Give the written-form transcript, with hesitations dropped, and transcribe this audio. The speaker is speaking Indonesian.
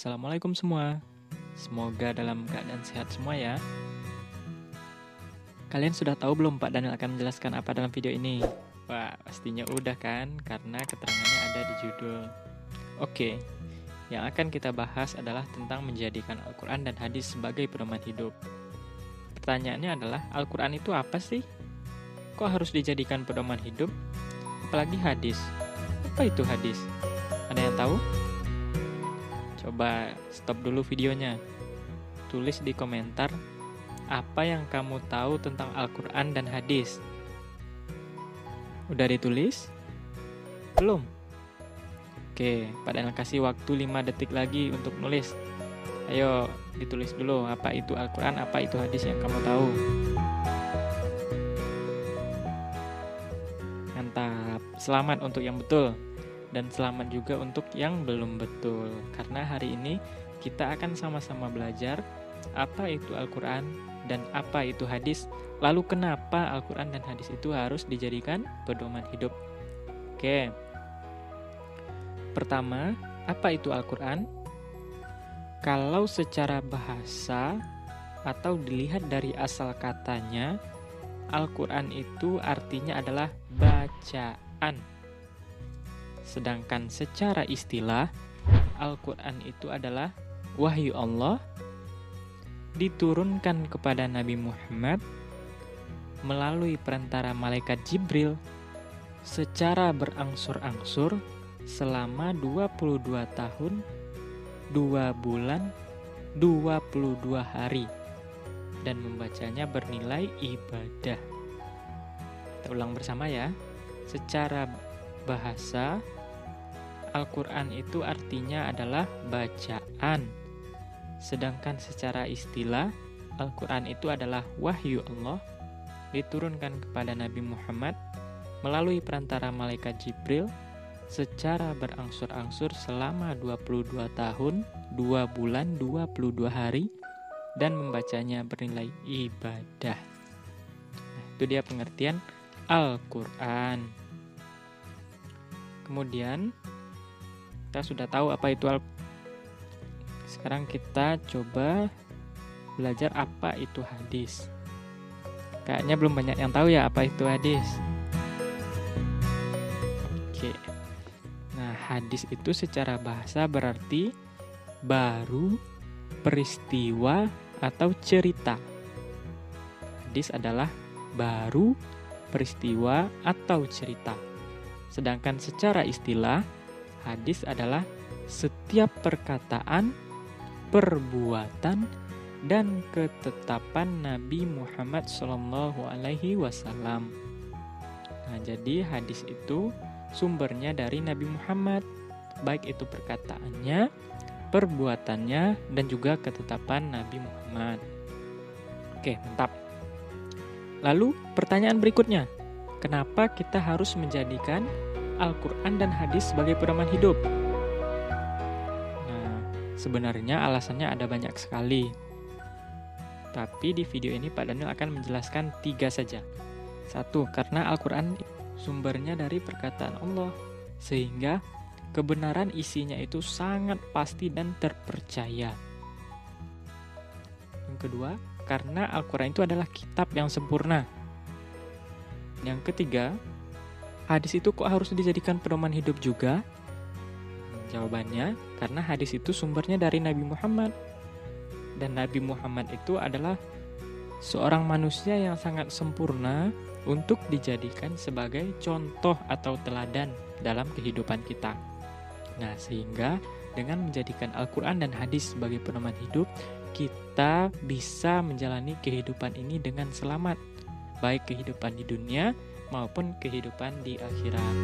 Assalamualaikum semua. Semoga dalam keadaan sehat semua ya. Kalian sudah tahu belum Pak Daniel akan menjelaskan apa dalam video ini? Wah, pastinya udah kan, karena keterangannya ada di judul. Oke, yang akan kita bahas adalah tentang menjadikan Al-Quran dan hadis sebagai pedoman hidup. Pertanyaannya adalah, Al-Quran itu apa sih? Kok harus dijadikan pedoman hidup? Apalagi hadis. Apa itu hadis? Ada yang tahu? Coba stop dulu videonya. Tulis di komentar apa yang kamu tahu tentang Al-Quran dan hadis. Udah ditulis? Belum? Oke, Pak Daniel kasih waktu 5 detik lagi untuk nulis. Ayo, ditulis dulu apa itu Al-Quran, apa itu hadis yang kamu tahu. Mantap, selamat untuk yang betul. Dan selamat juga untuk yang belum betul. Karena hari ini kita akan sama-sama belajar apa itu Al-Quran dan apa itu hadis. Lalu kenapa Al-Quran dan hadis itu harus dijadikan pedoman hidup. Oke. Pertama, apa itu Al-Quran? Kalau secara bahasa atau dilihat dari asal katanya, Al-Quran itu artinya adalah bacaan. Sedangkan secara istilah, Al-Quran itu adalah wahyu Allah diturunkan kepada Nabi Muhammad melalui perantara malaikat Jibril secara berangsur-angsur selama 22 tahun, 2 bulan, 22 hari, dan membacanya bernilai ibadah. Kita ulang bersama ya. Secara bahasa, Al-Quran itu artinya adalah bacaan. Sedangkan secara istilah, Al-Quran itu adalah wahyu Allah diturunkan kepada Nabi Muhammad melalui perantara malaikat Jibril secara berangsur-angsur selama 22 tahun, 2 bulan, 22 hari, dan membacanya bernilai ibadah. Nah, itu dia pengertian Al-Quran. Kemudian kita sudah tahu apa itu Sekarang kita coba belajar apa itu hadis. Kayaknya belum banyak yang tahu ya apa itu hadis. Oke. Nah, hadis itu secara bahasa berarti baru, peristiwa, atau cerita. Hadis adalah baru, peristiwa, atau cerita. Sedangkan secara istilah, hadis adalah setiap perkataan, perbuatan, dan ketetapan Nabi Muhammad SAW. Nah, jadi hadis itu sumbernya dari Nabi Muhammad, baik itu perkataannya, perbuatannya, dan juga ketetapan Nabi Muhammad. Oke, mantap. Lalu pertanyaan berikutnya, kenapa kita harus menjadikan Al-Quran dan hadis sebagai pedoman hidup? Nah, sebenarnya alasannya ada banyak sekali. Tapi di video ini Pak Daniel akan menjelaskan 3 saja. 1, karena Al-Quran sumbernya dari perkataan Allah, sehingga kebenaran isinya itu sangat pasti dan terpercaya. Yang kedua, karena Al-Quran itu adalah kitab yang sempurna. Yang ketiga, hadis itu kok harus dijadikan pedoman hidup juga? Jawabannya, karena hadis itu sumbernya dari Nabi Muhammad. Dan Nabi Muhammad itu adalah seorang manusia yang sangat sempurna untuk dijadikan sebagai contoh atau teladan dalam kehidupan kita. Nah, sehingga dengan menjadikan Al-Quran dan hadis sebagai pedoman hidup, kita bisa menjalani kehidupan ini dengan selamat, baik kehidupan di dunia maupun kehidupan di akhirat.